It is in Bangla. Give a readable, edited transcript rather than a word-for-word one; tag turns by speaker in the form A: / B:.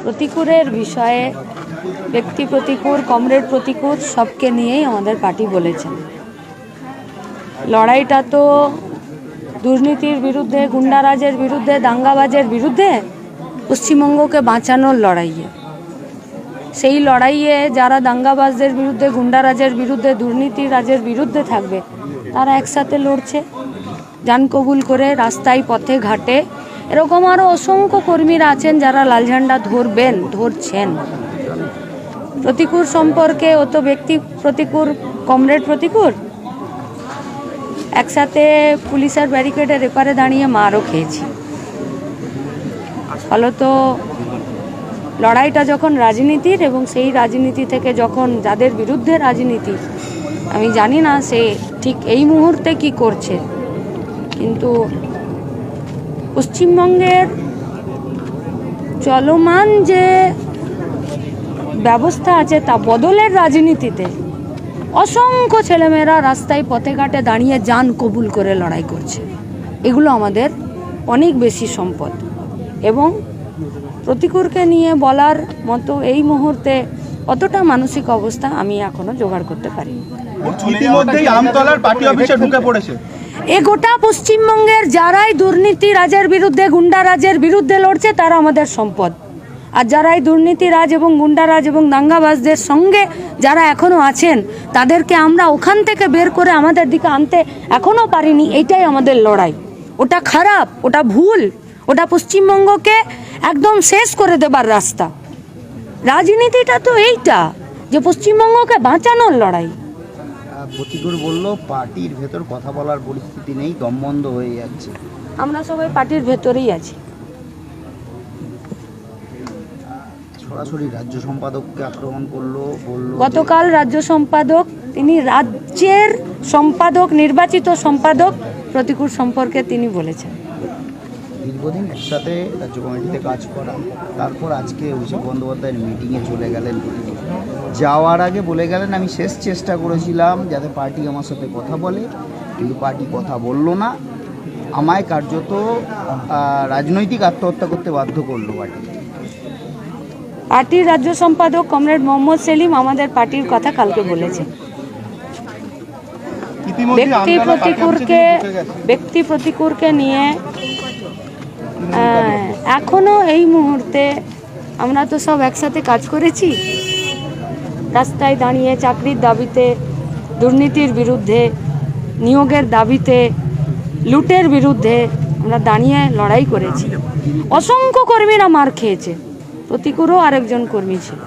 A: প্রতিকূলের বিষয়ে ব্যক্তি প্রতিকূল, কমরেড প্রতিকূল সবকে নিয়েই আমাদের পার্টি বলেছেন। লড়াইটা তো দুর্নীতির বিরুদ্ধে, গুন্ডারাজের বিরুদ্ধে, দাঙ্গাবাজের বিরুদ্ধে, পশ্চিমবঙ্গকে বাঁচানোর লড়াইয়ে। সেই লড়াইয়ে যারা দাঙ্গাবাজদের বিরুদ্ধে, গুন্ডারাজের বিরুদ্ধে, দুর্নীতি রাজের বিরুদ্ধে থাকবে তারা একসাথে লড়ছে, জান কবুল করে রাস্তায়, পথে ঘাটে। এরকম আরও অসংখ্য কর্মীরা আছেন যারা লাল ঝান্ডা ধরবেন, ধরছেন। প্রতিকূল সম্পর্কে ও তো ব্যক্তি প্রতিকূল, কমরেড প্রতিকূল। একসাথে পুলিশের ব্যারিকেডের এপারে দাঁড়িয়ে মারও খেয়েছি। ফলত লড়াইটা যখন রাজনীতির, এবং সেই রাজনীতি থেকে যখন যাদের বিরুদ্ধে রাজনীতি, আমি জানি না সে ঠিক এই মুহূর্তে কি করছে, কিন্তু পশ্চিমবঙ্গের চলমান যে ব্যবস্থা আছে তা বদলের রাজনীতিতে অসংখ্য ছেলেমেয়েরা রাস্তায়, পথে ঘাটে দাঁড়িয়ে জান কবুল করে লড়াই করছে। এগুলো আমাদের অনেক বেশি সম্পদ, এবং প্রতিকূলকে নিয়ে বলার মতো এই মুহূর্তে অতটা মানসিক অবস্থা আমি এখনো জোগাড় করতে পারি। এ গোটা পশ্চিমবঙ্গের যারাই দুর্নীতি রাজের বিরুদ্ধে, গুন্ডা রাজের বিরুদ্ধে লড়ছে তারা আমাদের সম্পদ। আর যারাই দুর্নীতি রাজ এবং গুন্ডারাজ এবং দাঙ্গাবাজদের সঙ্গে যারা এখনো আছেন তাদেরকে আমরা ওখান থেকে বের করে আমাদের দিকে আনতে এখনো পারিনি। এইটাই আমাদের লড়াই। ওটা খারাপ, ওটা ভুল, ওটা পশ্চিমবঙ্গকে একদম শেষ করে দেবার রাস্তা। রাজনীতিটা তো এইটা, যে পশ্চিমবঙ্গকে বাঁচানোর লড়াই।
B: প্রতিকূল বলল পার্টির ভেতর কথা বলার পরিস্থিতি নেই, দম বন্ধ হয়ে যাচ্ছে।
A: আমরা সবাই পার্টির ভেতরেই আছি।
B: সরাসরি রাজ্য সম্পাদককে আক্রমণ করলো, বললো
A: গতকাল রাজ্য সম্পাদক, তিনি রাজ্যের সম্পাদক, নির্বাচিত সম্পাদক প্রতিকূল সম্পর্কে তিনি বলেছেন।
B: দীর্ঘদিন একসাথে রাজ্য কমিটিতে কাজ করা, তারপর আজকে অভিষেক বন্দ্যোপাধ্যায়ের মিটিংয়ে চলে গেলেন। যাওয়ার আগে বলে গেলেন, আমি শেষ চেষ্টা করেছিলাম যাতে পার্টি আমার সাথে কথা বলে, কিন্তু পার্টি কথা বলল না। আমায় কার্যত রাজনৈতিক আত্মহত্যা করতে বাধ্য করলো পার্টি।
A: পার্টির রাজ্য সম্পাদক কমরেড মোহাম্মদ সেলিম আমাদের পার্টির কথা কালকে বলেছেন। ব্যক্তি প্রতিকূলকে নিয়ে এখনো এই মুহূর্তে আমরা তো সব একসাথে কাজ করেছি, রাস্তায় দাঁড়িয়ে চাকরির দাবিতে, দুর্নীতির বিরুদ্ধে, নিয়োগের দাবিতে, লুটের বিরুদ্ধে আমরা দাঁড়িয়ে লড়াই করেছি। অসংখ্য কর্মীরা মার খেয়েছে, প্রতিকূলও আরেকজন কর্মী ছিল।